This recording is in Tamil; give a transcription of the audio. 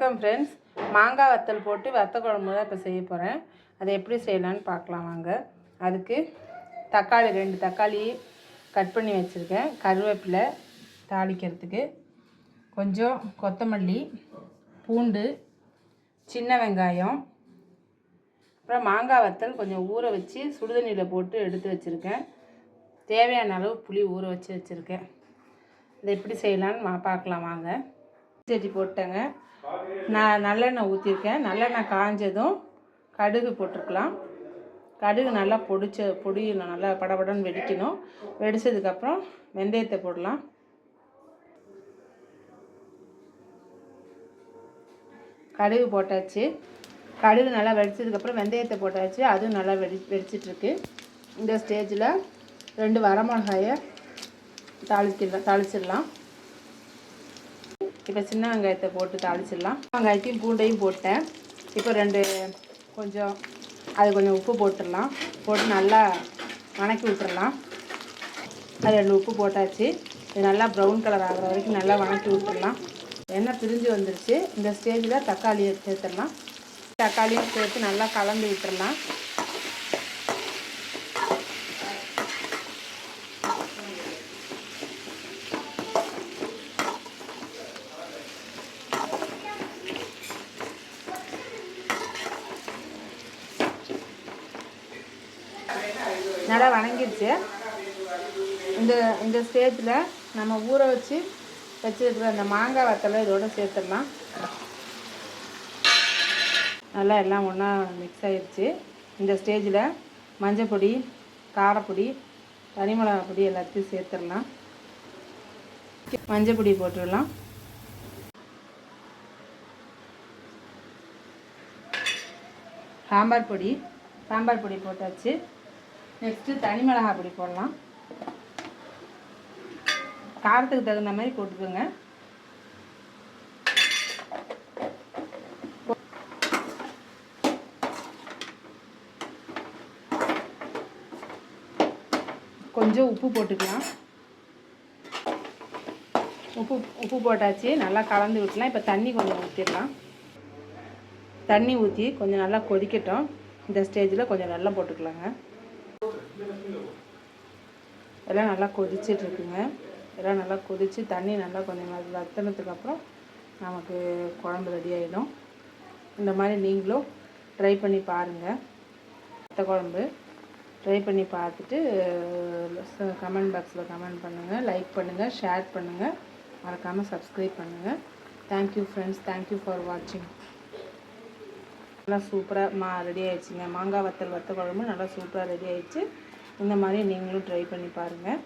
வணக்கம் ஃப்ரெண்ட்ஸ். மாங்காய் வத்தல் போட்டு வத்த குழம்பு தான் இப்போ செய்ய போகிறேன். அதை எப்படி செய்யலான்னு பார்க்கலாம் வாங்க. அதுக்கு தக்காளி 2 தக்காளி கட் பண்ணி வச்சுருக்கேன். கருவேப்பிலை தாளிக்கிறதுக்கு, கொஞ்சம் கொத்தமல்லி, பூண்டு, சின்ன வெங்காயம், அப்புறம் மாங்காய் வத்தல் கொஞ்சம் ஊற வச்சு சுடுதண்ணியில் போட்டு எடுத்து வச்சுருக்கேன். தேவையான அளவு புளி ஊற வச்சு வச்சுருக்கேன். இதை எப்படி செய்யலான்னு பார்க்கலாம் வாங்க. செடி போட்டேங்க. நான் நல்லெண்ணெய் ஊற்றிருக்கேன். நல்லெண்ணெய் காஞ்சதும் கடுகு போட்டிருக்கலாம். கடுகு நல்லா பொடியணும், நல்லா படபடன்னு வெடிக்கணும். வெடித்ததுக்கப்புறம் வெந்தயத்தை போடலாம். கடுகு போட்டாச்சு. கடுகு நல்லா வெடித்ததுக்கப்புறம் வெந்தயத்தை போட்டாச்சு. அதுவும் நல்லா வெடிச்சிட்ருக்கு. இந்த ஸ்டேஜில் 2 வரமிளகாயை தாளிச்சிடலாம். இப்போ சின்ன வெங்காயத்தை போட்டு தாளிச்சிடலாம். வெங்காயத்தையும் பூண்டையும் போட்டேன். இப்போ கொஞ்சம் உப்பு போட்டுடலாம். போட்டு நல்லா வணக்கி விட்டுறலாம். அது 2 உப்பு போட்டாச்சு. இது நல்லா ப்ரௌன் கலர் ஆகிற வரைக்கும் நல்லா வணக்கி விட்டுடலாம். எண்ணெய் பிரிஞ்சு வந்துருச்சு. இந்த ஸ்டேஜில் தக்காளியை சேர்த்துடலாம். தக்காளியும் சேர்த்து நல்லா கலந்து விட்டுடலாம். நல்லா வணங்கிடுச்சு. இந்த ஸ்டேஜில் நம்ம ஊற வச்சு வச்சுருக்கிற அந்த மாங்காய் வத்தலை இதோடு சேர்த்துடலாம். நல்லா எல்லாம் ஒன்றா மிக்ஸ் ஆகிடுச்சு. இந்த ஸ்டேஜில் மஞ்சள் பொடி, காரப்பொடி, தனி மிளகாய் பொடி எல்லாத்தையும் சேர்த்துடலாம். மஞ்சள் பொடி போட்டுடலாம். சாம்பார் பொடி போட்டாச்சு. நெக்ஸ்ட்டு தனி மிளகாய் பொடி போடலாம். காரத்துக்கு தகுந்த மாதிரி போட்டுக்கோங்க. கொஞ்சம் உப்பு போட்டுக்கலாம். உப்பு போட்டாச்சு. நல்லா கலந்து விட்டுலாம். இப்போ தண்ணி கொஞ்சம் ஊற்றிடலாம். தண்ணி ஊற்றி கொஞ்சம் நல்லா கொதிக்கட்டும். இந்த ஸ்டேஜில் கொஞ்சம் வெல்லம் போட்டுக்கலாங்க. எல்லாம் நல்லா கொதிச்சிட்ருக்குங்க. எல்லாம் நல்லா கொதித்து தண்ணி நல்லா கொஞ்சம் வற்றினதுக்கப்புறம் நமக்கு குழம்பு ரெடி ஆகிடும். இந்த மாதிரி நீங்களும் ட்ரை பண்ணி பாருங்கள். வத்த குழம்பு ட்ரை பண்ணி பார்த்துட்டு கமெண்ட் பாக்ஸில் கமெண்ட் பண்ணுங்கள், லைக் பண்ணுங்கள், ஷேர் பண்ணுங்கள், மறக்காமல் சப்ஸ்கிரைப் பண்ணுங்கள். Thank you friends. தேங்க்யூ ஃபார் வாட்சிங். நல்லா சூப்பராக ரெடி ஆகிடுச்சிங்க. மாங்காய் வத்தல் வத்த குழம்பு நல்லா சூப்பராக ரெடி ஆகிடுச்சு. இந்த மாதிரி நீங்களும் ட்ரை பண்ணி பாருங்கள்.